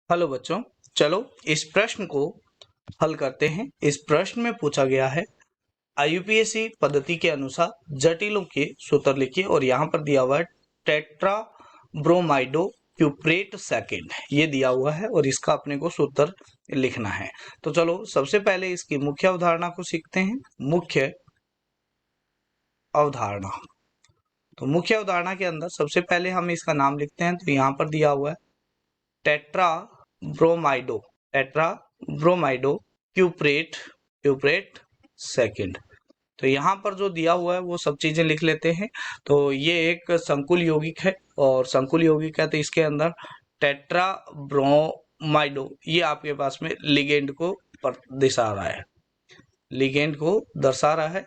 Hello बच्चों, चलो इस प्रश्न को हल करते हैं। इस प्रश्न में पूछा गया है आईयूपीएसी पद्धति के अनुसार जटिलों के सूत्र लिखिए और यहाँ पर दिया हुआ है टेट्रा ब्रोमाइडो क्यूप्रेट सेकेंड, ये दिया हुआ है और इसका अपने को सूत्र लिखना है। तो चलो सबसे पहले इसकी मुख्य अवधारणा को सीखते हैं। मुख्य अवधारणा, तो मुख्य अवधारणा के अंदर सबसे पहले हम इसका नाम लिखते हैं। तो यहाँ पर दिया हुआ है टेट्रा ब्रोमाइडो क्यूप्रेट सेकेंड। तो यहाँ पर जो दिया हुआ है वो सब चीजें लिख लेते हैं। तो ये एक संकुल यौगिक है और संकुल यौगिक है तो इसके अंदर टेट्रा ब्रोमाइडो ये आपके पास में लिगेंड को दर्शा रहा है, लिगेंड को दर्शा रहा है।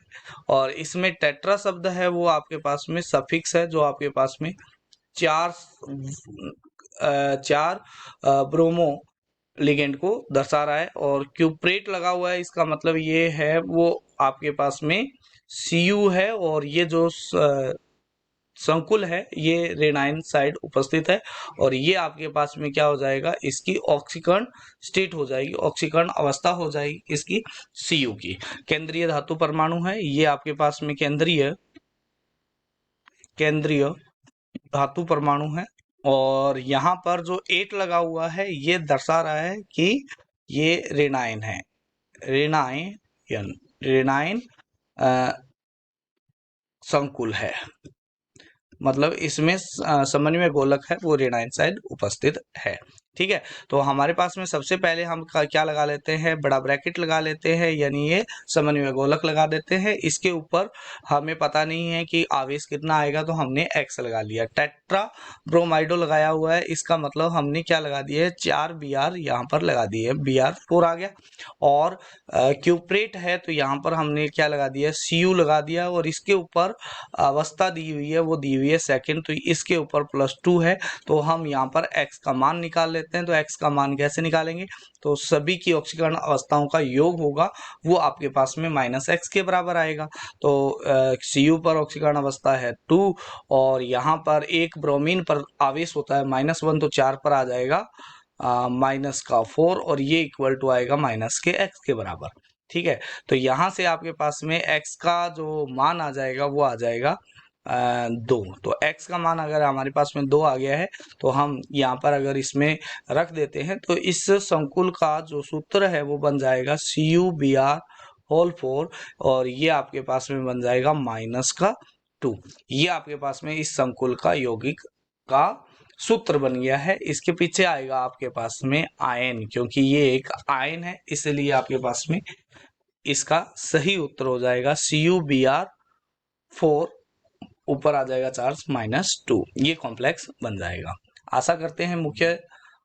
और इसमें टेट्रा शब्द है वो आपके पास में सफिक्स है जो आपके पास में चार ब्रोमो लिगेंड को दर्शा रहा है। और क्यूप्रेट लगा हुआ है, इसका मतलब ये है वो आपके पास में सीयू है और ये जो संकुल है ये रेनाइन साइड उपस्थित है और ये आपके पास में क्या हो जाएगा, इसकी ऑक्सीकरण स्टेट हो जाएगी, ऑक्सीकरण अवस्था हो जाएगी इसकी सीयू की। केंद्रीय धातु परमाणु है ये आपके पास में केंद्रीय धातु परमाणु है। और यहाँ पर जो 8 लगा हुआ है ये दर्शा रहा है कि ये रेनाइन है, रेनाइन संकुल है, मतलब इसमें समन्वय गोलक है वो रेनाइन साइड उपस्थित है। ठीक है, तो हमारे पास में सबसे पहले हम क्या लगा लेते हैं, बड़ा ब्रैकेट लगा लेते हैं, यानी ये समन्वय गोलक लगा देते हैं। इसके ऊपर हमें पता नहीं है कि आवेश कितना आएगा तो हमने एक्स लगा लिया। टेट्रा ब्रोमाइडो लगाया हुआ है, इसका मतलब हमने क्या लगा दिया है, 4 Br यहाँ पर लगा दिए, Br4 आ गया। और क्यूप्रेट है तो यहाँ पर हमने क्या लगा दिया, Cu लगा दिया और इसके ऊपर अवस्था दी हुई है वो दी हुई है सेकंड, तो इसके ऊपर +2 है। तो हम यहाँ पर x का मान निकाल लेते हैं। तो x का मान कैसे निकालेंगे, तो सभी की ऑक्सीकरण अवस्थाओं का योग होगा वो आपके पास में -x के बराबर आएगा। तो Cu पर ऑक्सीकरण अवस्था है 2 और यहाँ पर एक ब्रोमीन पर आवेश होता है -1, तो 4 पर आ जाएगा -4 और ये इक्वल टू आएगा -x के बराबर। ठीक है, तो यहाँ से आपके पास में x का जो मान आ जाएगा वो आ जाएगा 2। तो x का मान अगर हमारे पास में 2 आ गया है तो हम यहाँ पर अगर इसमें रख देते हैं तो इस संकुल का जो सूत्र है वो बन जाएगा CuBr4 और ये आपके पास में बन जाएगा -2। ये आपके पास में इस संकुल का यौगिक का सूत्र बन गया है। इसके पीछे आएगा आपके पास में आयन, क्योंकि ये एक आयन है इसलिए आपके पास में इसका सही उत्तर हो जाएगा CuBr4, ऊपर आ जाएगा चार्ज -2, ये कॉम्प्लेक्स बन जाएगा। आशा करते हैं मुख्य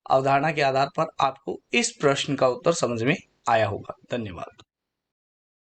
अवधारणा के आधार पर आपको इस प्रश्न का उत्तर समझ में आया होगा। धन्यवाद।